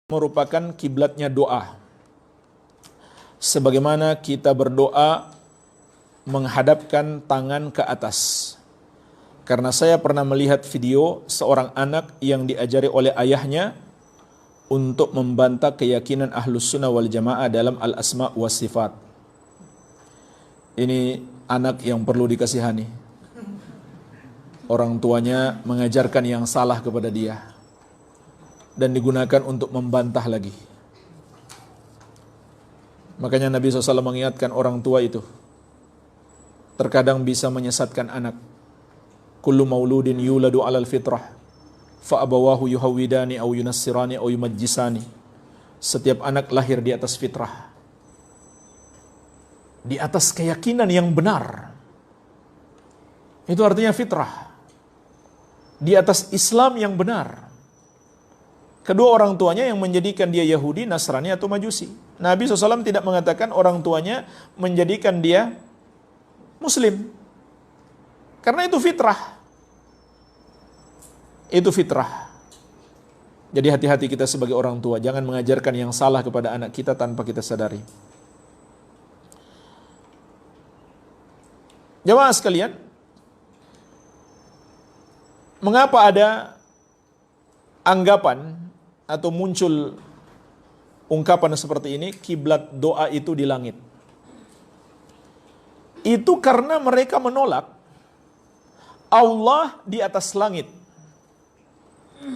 merupakan kiblatnya doa. Sebagaimana kita berdoa menghadapkan tangan ke atas. Karena saya pernah melihat video seorang anak yang diajari oleh ayahnya untuk membantah keyakinan Ahlus Sunnah wal Jamaah dalam al-asma wa sifat. Ini anak yang perlu dikasihani. Orang tuanya mengajarkan yang salah kepada dia dan digunakan untuk membantah lagi. Makanya Nabi SAW mengingatkan orang tua itu terkadang bisa menyesatkan anak. Kullu mauludin yuladu alal fitrah fa abawahu yuhawidani au yunassirani au yumajjisani. Setiap anak lahir di atas fitrah, di atas keyakinan yang benar. Itu artinya fitrah, di atas Islam yang benar. Kedua orang tuanya yang menjadikan dia Yahudi, Nasrani atau Majusi. Nabi SAW tidak mengatakan orang tuanya menjadikan dia Muslim. Karena itu fitrah. Itu fitrah. Jadi hati-hati kita sebagai orang tua. Jangan mengajarkan yang salah kepada anak kita tanpa kita sadari. Jamaah sekalian, mengapa ada anggapan atau muncul ungkapan seperti ini, kiblat doa itu di langit? Itu karena mereka menolak Allah di atas langit,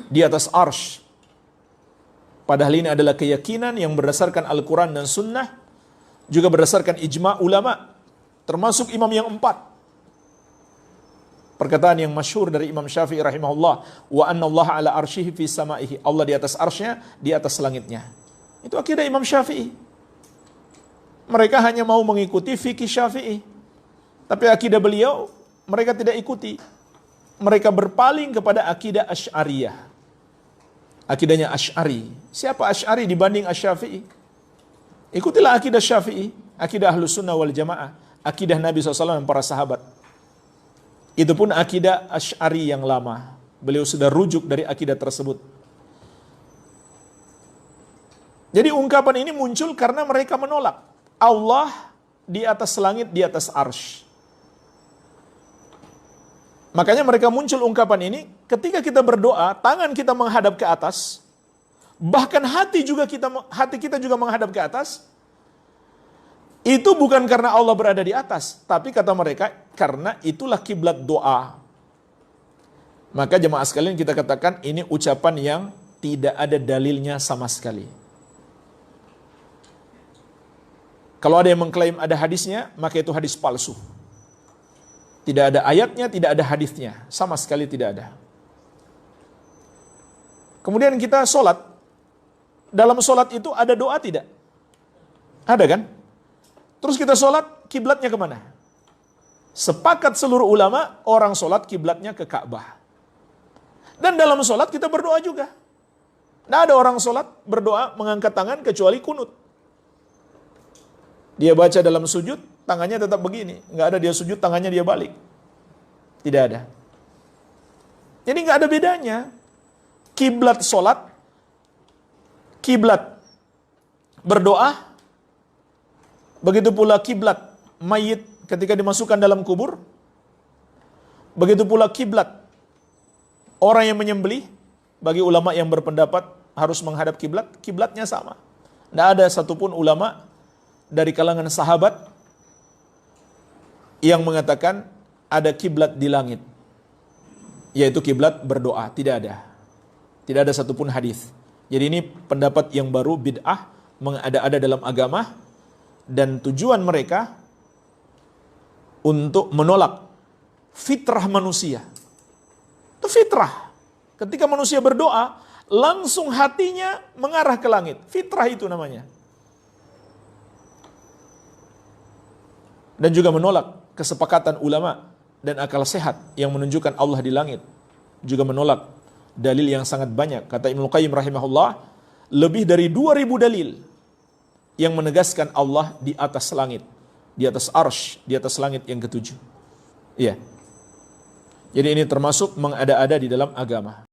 di atas arsy. Padahal ini adalah keyakinan yang berdasarkan Al-Quran dan Sunnah, juga berdasarkan ijma' ulama, termasuk imam yang 4. Perkataan yang masyhur dari Imam Syafi'i rahimahullah, wa anna Allah ala arsyihi fi sama'ihi. Allah di atas arsy-Nya, di atas langitnya. Itu akidah Imam Syafi'i. Mereka hanya mau mengikuti fikih Syafi'i. Tapi akidah beliau mereka tidak ikuti. Mereka berpaling kepada akidah Asy'ariyah. Akidahnya Asy'ari. Siapa Asy'ari dibanding Asy-Syafi'i? Ikutilah akidah Syafi'i, akidah Ahlus Sunnah wal Jamaah, akidah Nabi SAW dan para sahabat. Itu pun akidah Asy'ari yang lama. Beliau sudah rujuk dari akidah tersebut. Jadi ungkapan ini muncul karena mereka menolak Allah di atas langit, di atas arsy. Makanya mereka muncul ungkapan ini ketika kita berdoa, tangan kita menghadap ke atas, bahkan hati kita juga menghadap ke atas. Itu bukan karena Allah berada di atas, tapi kata mereka, karena itulah kiblat doa. Maka jemaah sekalian kita katakan ini ucapan yang tidak ada dalilnya sama sekali. Kalau ada yang mengklaim ada hadisnya, maka itu hadis palsu. Tidak ada ayatnya, tidak ada hadisnya, sama sekali tidak ada. Kemudian kita sholat. Dalam sholat itu ada doa tidak? Ada kan? Terus kita sholat, kiblatnya kemana? Sepakat seluruh ulama, orang sholat kiblatnya ke Ka'bah. Dan dalam sholat kita berdoa juga. Tidak ada orang sholat berdoa mengangkat tangan kecuali kunut. Dia baca dalam sujud, tangannya tetap begini. Nggak ada dia sujud, tangannya dia balik. Tidak ada. Jadi nggak ada bedanya. Kiblat sholat, kiblat berdoa, begitu pula kiblat mayit ketika dimasukkan dalam kubur. Begitu pula kiblat orang yang menyembelih. Bagi ulama yang berpendapat harus menghadap kiblat, kiblatnya sama. Tidak ada satupun ulama dari kalangan sahabat yang mengatakan ada kiblat di langit, yaitu kiblat berdoa. Tidak ada. Tidak ada satupun hadis. Jadi ini pendapat yang baru, bid'ah, mengada-ada dalam agama. Dan tujuan mereka untuk menolak fitrah manusia. Itu fitrah. Ketika manusia berdoa, langsung hatinya mengarah ke langit. Fitrah itu namanya. Dan juga menolak kesepakatan ulama dan akal sehat yang menunjukkan Allah di langit. Juga menolak dalil yang sangat banyak. Kata Ibnu Qayyim rahimahullah, lebih dari 2000 dalil yang menegaskan Allah di atas langit, di atas arsy, di atas langit yang ketujuh. Iya. Jadi ini termasuk mengada-ada di dalam agama.